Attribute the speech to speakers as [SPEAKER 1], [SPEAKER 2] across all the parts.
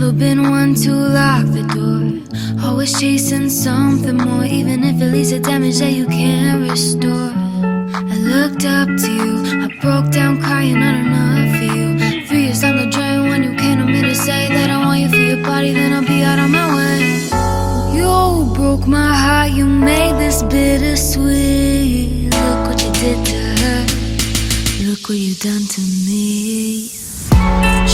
[SPEAKER 1] never been one to lock the door. Always chasing something more, even if it leads to damage that you can't restore. I looked up to you, I broke down crying, not enough for you. 3 years down the drain when you came to me to say that I want you for your body, then I'll be out on my way. You broke my heart, you made this bittersweet. Look what you did to her, look what you done to me.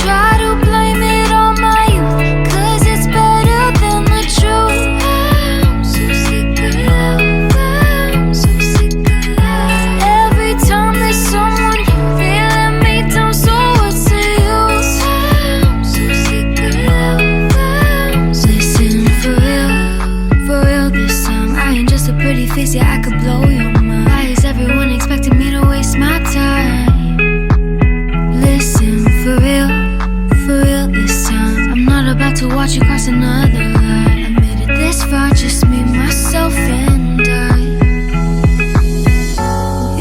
[SPEAKER 1] Try to blame it on my youth, 'cause it's better than the truth. I'm so sick of love, I'm so sick of love. Every time there's someone new, they let me down, so what's the use? I'm so sick of love, I'm so listen for real this time. I ain't just a pretty face, yeah, I could blow your mind. Why is everyone expecting me to waste my time? Listen for real this time. I'm not about to watch you cross another line. I made it this far, just me, myself, and I.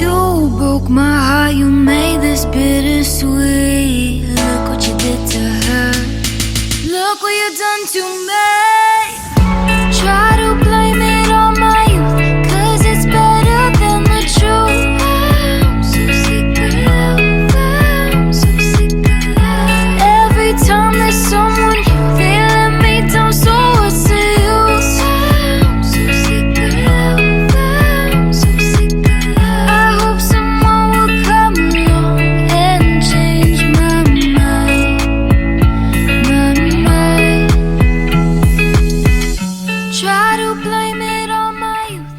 [SPEAKER 1] You broke my heart, you made this bittersweet. Look what you did to her, look what you done to me. Try to blame it on my youth, 'cause it's better than the truth. I'm so sick of love, I'm so sick of love. Every time there's someone new, they let me down, so what's the use? I'm so sick of love, I'm so sick of love. I hope someone will come along and change my mind, my mind. Try to blame it on my youth,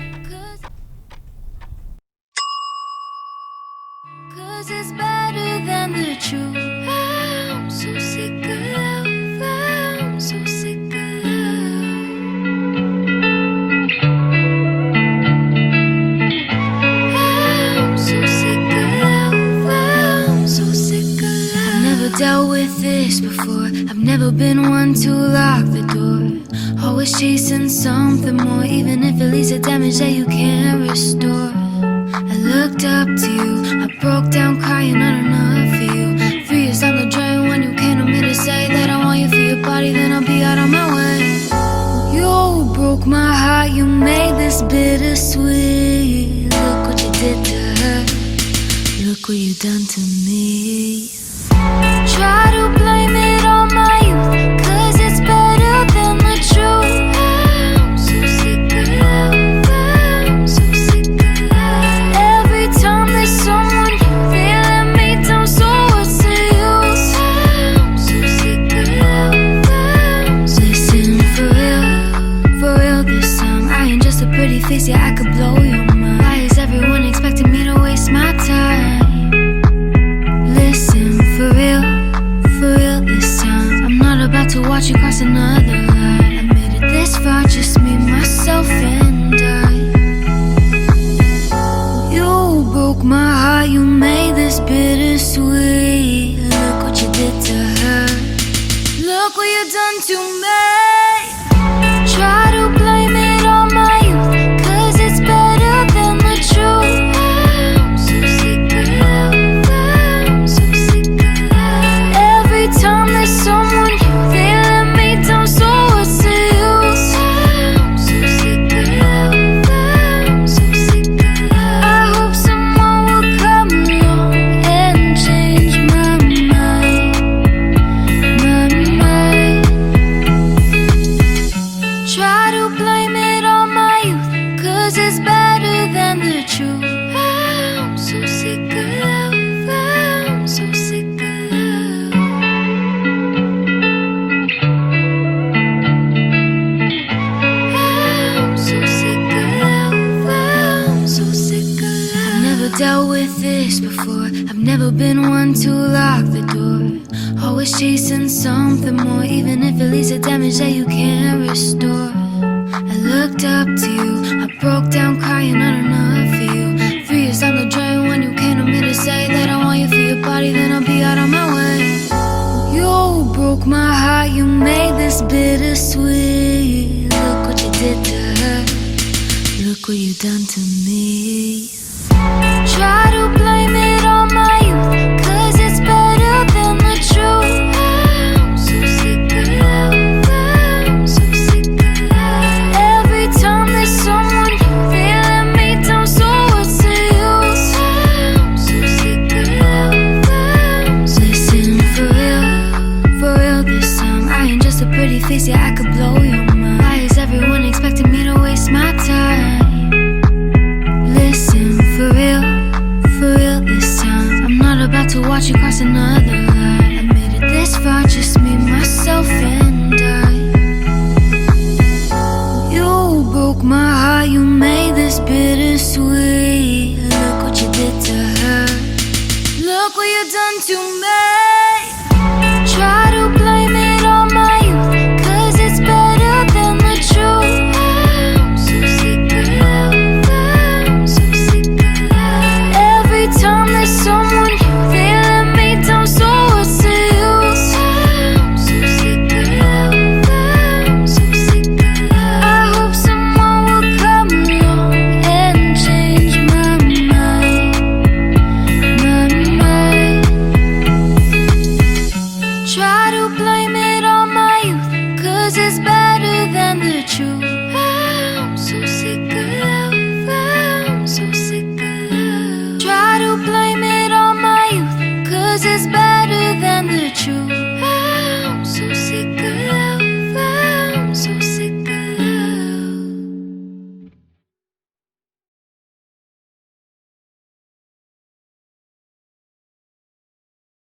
[SPEAKER 1] 'cause it's better than the truth. I'm so sick of love, I'm so sick of love. I'm so sick of love, I'm so sick of love. I've never dealt with this before, I've never been one to lock the door. Always chasing something more, even if it leads to damage that you can't restore. I looked up to you, I broke down crying, not enough for you. 3 years down the drain when you came to me to say that I want you for your body, then I'll be out on my way. You broke my heart, you made this bittersweet. Look what you did to her, look what you done to me. Try to blame it on my youth, 'cause it's better than the truth. I'm so sick of love, I'm so sick of love. Every time there's someone new, they let me down, so what's the use? I'm so sick of love, I'm so listen for real this time. I ain't just a pretty face, yeah, I could blow your mind. Why is everyone expecting me to waste my time? Listen for real this time. I'm not about to watch you cross another line. I made it this far, just me, myself, and I. You broke my heart, you made this bittersweet. Look what you did to her, look what you done to me. Try to blame it on my youth, 'cause it's better than the truth. I'm so sick of love, I'm so sick of love. Every time there's someone new, they let me down, so what's the use? I'm so sick of love, I'm so sick of love. I hope someone will come along and change my mind, my mind. Try to blame it on my youth, 'cause it's better than the truth. I'm so sick of love, I'm so sick of love. I'm so sick of love, I'm so sick of love. I've never dealt with this before, I've never been one to lock the door. Always chasing something more, even if it leads to damage that you can't restore. I looked up to you, I broke down crying, not enough for you. 3 years down the drain when you came to me to say that I want you for your body, then I'll be out on my way. You broke my heart, you made this bittersweet. Look what you did to her, look what you done to me. Try to blame it on my youth, 'cause it's better than the truth. I'm so sick of love. to me.